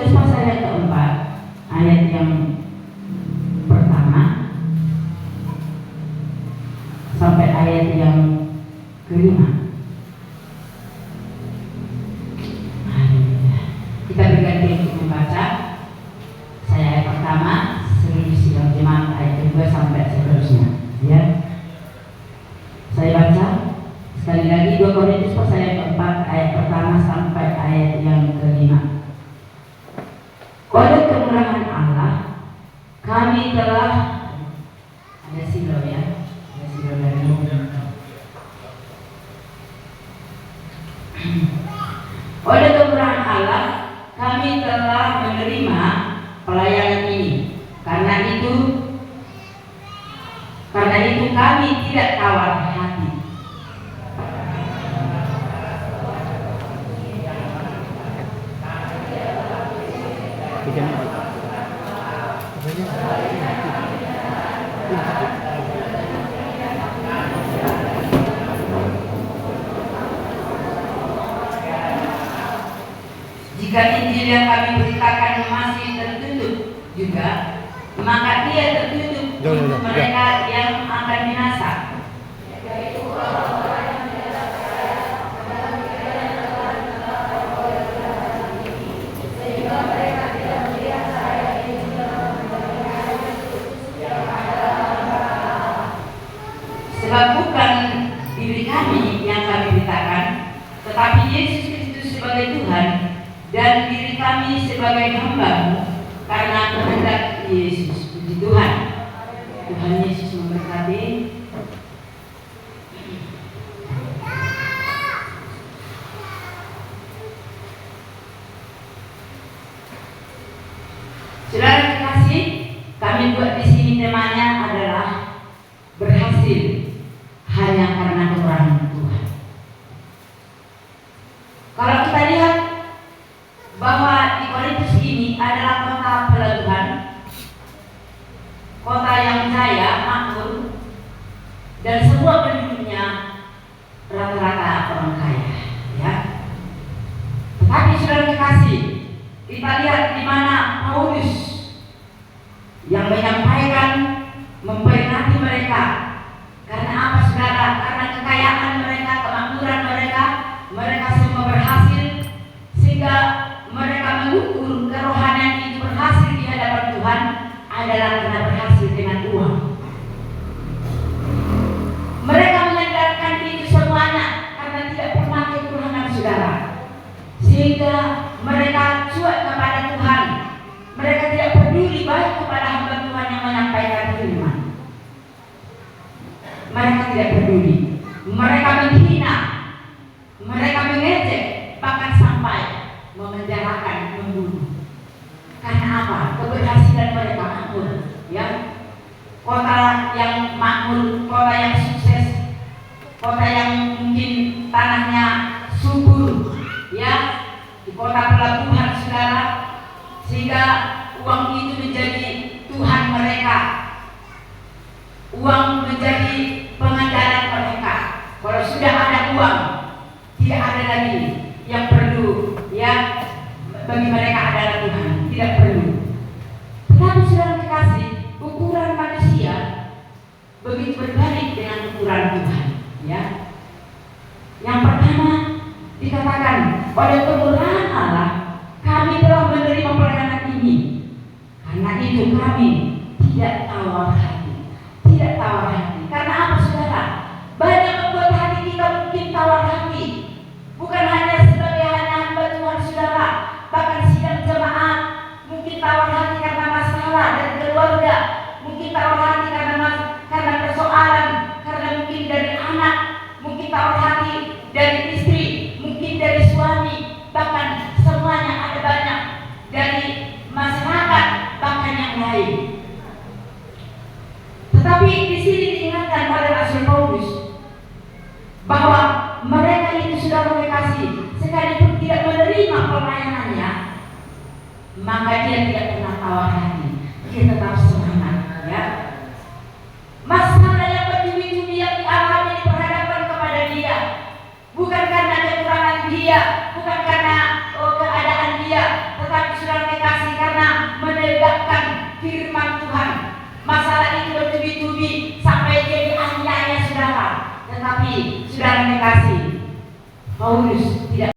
Korintus pasal yang keempat ayat yang pertama sampai ayat yang kelima. Kita berganti untuk membaca. Saya ayat pertama, seluruh sidang jemaat ayat kedua sampai seterusnya. Ya, saya baca sekali lagi 2 Korintus pasal yang keempat ayat pertama sampai ayat yang kelima. Oleh kemurahan Allah, kami telah ada silo ya, ada silo dari oleh kemurahan Allah, kami telah menerima pelayanan ini. Karena itu kami tidak tawar hati. Jika Injil yang kami beritakan masih tertutup juga, maka dia tertutup untuk mereka yang akan binasa. Sebab bukan diri kami yang kami beritakan, tetapi Yesus Kristus sebagai Tuhan dan diri kami sebagai hamba-Mu karena kehendak Yesus. Puji Tuhan. Tuhan Yesus memberkati. Saudara kekasih, kami buat di sini temanya adalah berhasil hanya karena kemurahan Tuhan. Kalau kita lihat bahwa di Korintus ini adalah kota pelabuhan, kota yang jaya, makmur, dan semua penduduknya rata-rata orang kaya, ya. Tetapi saudara kekasih, kita lihat di mana Paulus yang menyampaikan, memperingati mereka. Karena apa saudara? Karena kekayaan mereka, kemakmuran mereka, mereka semua berhasil, sehingga mereka mengukur kerohanian itu berhasil di hadapan Tuhan adalah karena berhasil dengan uang. Mereka menyandarkan itu semuanya karena tidak pernah kekurangan saudara, sehingga mereka cuek kepada Tuhan. Mereka tidak peduli baik kepada hamba Tuhan yang menyampaikan firman. Mereka tidak peduli. Mereka menghina, mereka mengejek, bahkan sampai memenjarakan, membunuh. Karena apa? Keberhasilan mereka makmur, ya. Kota yang makmur, kota yang sukses, kota yang mungkin tanahnya subur, ya, di kota pelabuhan saudara, sehingga uang itu menjadi Tuhan mereka. Uang menjadi pengandalan mereka. Kalau sudah ada uang, tidak ada lagi yang perlu, ya, bagi mereka adalah Tuhan, tidak perlu. Tetapi saudara kekasih, ukuran manusia begitu berbalik dengan ukuran Tuhan, ya. Yang pertama dikatakan, oleh kemurahan Allah kami telah menerima pelayanan ini. Karena itu kami tidak tawar hati, tidak tawar hati. Karena apa saudara? Banyak membuat hati kita mungkin tawar hati. Bukan hanya sebagai hamba Tuhan saudara, bahkan sidang jemaat mungkin tawar hati karena masalah dari keluarga, mungkin tawar hati karena persoalan, karena mungkin dari anak, mungkin tawar hati dari istri, mungkin dari suami, bahkan semuanya ada banyak dari masyarakat, bahkan yang lain. Tetapi di sini diingatkan oleh Rasul Paulus bahwa mereka itu sudah kekasih, sekalipun tidak menerima pelayanannya, maka dia tidak pernah tawar hati, dia tetap semangat, ya. Masalah yang bertubi-tubi yang dialami diperhadapkan kepada dia, bukan karena kekurangan dia, bukan karena keadaan dia, tetapi saudara Paulus tidak